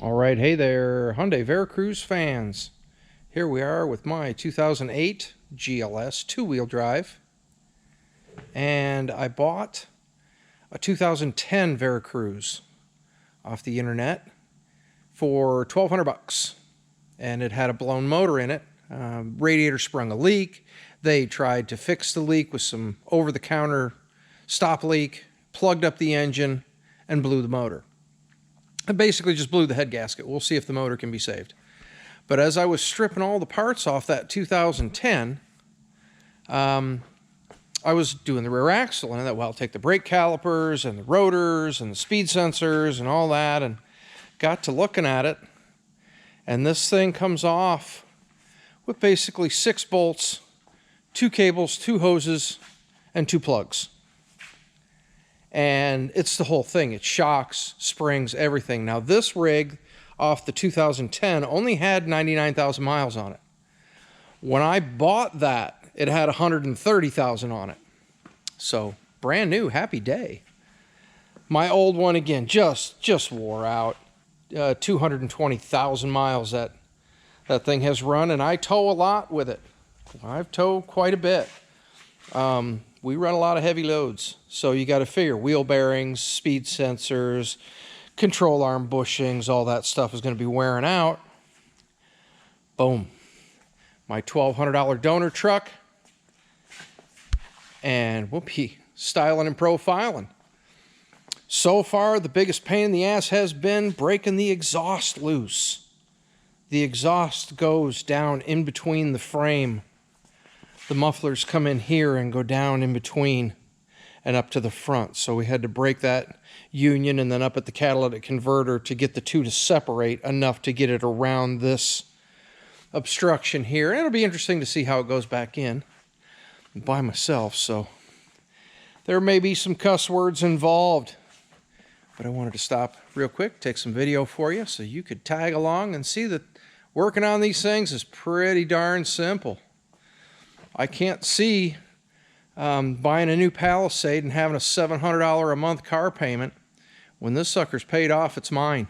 All right, hey there, Hyundai Veracruz fans. Here we are with my 2008 GLS two-wheel drive. And I bought a 2010 Veracruz off the internet for $1,200. And it had a blown motor in it. Radiator sprung a leak. They tried to fix the leak with some over-the-counter stop leak, plugged up the engine, and blew the motor. It basically just blew the head gasket. We'll see if the motor can be saved. But as I was stripping all the parts off that 2010, I was doing the rear axle, and I thought, well, I'll take the brake calipers and the rotors and the speed sensors and all that, and got to looking at it, and this thing comes off with basically 6 bolts, 2 cables, 2 hoses, and 2 plugs. And it's the whole thing. It shocks, springs, everything. Now this rig off the 2010 only had 99,000 miles on it. When I bought that, it had 130,000 on it. So brand new, happy day. My old one, again, just wore out. 220,000 miles that thing has run, and I tow a lot with it. I've towed quite a bit. We run a lot of heavy loads, so you got to figure wheel bearings, speed sensors, control arm bushings, all that stuff is going to be wearing out. Boom. My $1,200 donor truck, and whoopee, styling and profiling. So far, the biggest pain in the ass has been breaking the exhaust loose. The exhaust goes down in between the frame. The mufflers come in here and go down in between and up to the front. So we had to break that union and then up at the catalytic converter to get the two to separate enough to get it around this obstruction here. And it'll be interesting to see how it goes back in by myself. So there may be some cuss words involved, but I wanted to stop real quick, take some video for you so you could tag along and see that working on these things is pretty darn simple. I can't see buying a new Palisade and having a $700 a month car payment. When this sucker's paid off, it's mine.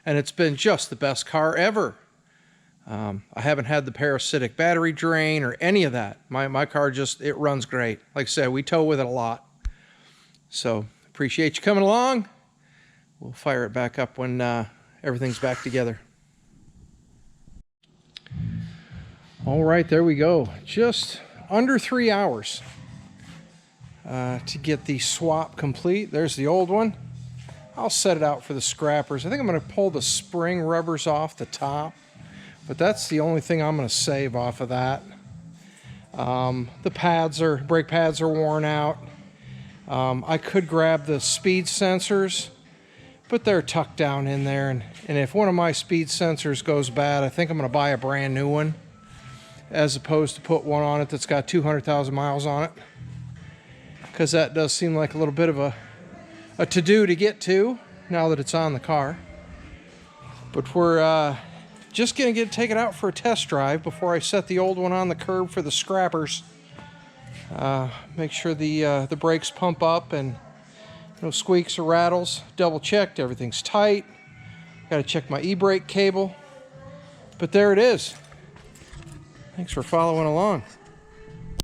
And it's been just the best car ever. I haven't had the parasitic battery drain or any of that. My car just, it runs great. Like I said, we tow with it a lot. So appreciate you coming along. We'll fire it back up when everything's back together. All right, there we go. Just under 3 hours to get the swap complete. There's the old one. I'll set it out for the scrappers. I think I'm going to pull the spring rubbers off the top, but that's the only thing I'm going to save off of that. The brake pads are worn out. I could grab the speed sensors, but they're tucked down in there. And if one of my speed sensors goes bad, I think I'm going to buy a brand new one, as opposed to put one on it that's got 200,000 miles on it, because that does seem like a little bit of a to-do to get to now that it's on the car. But we're just going to take it out for a test drive before I set the old one on the curb for the scrappers. Make sure the brakes pump up and no squeaks or rattles. Double checked, everything's tight. Got to check my e-brake cable. But there it is. Thanks for following along.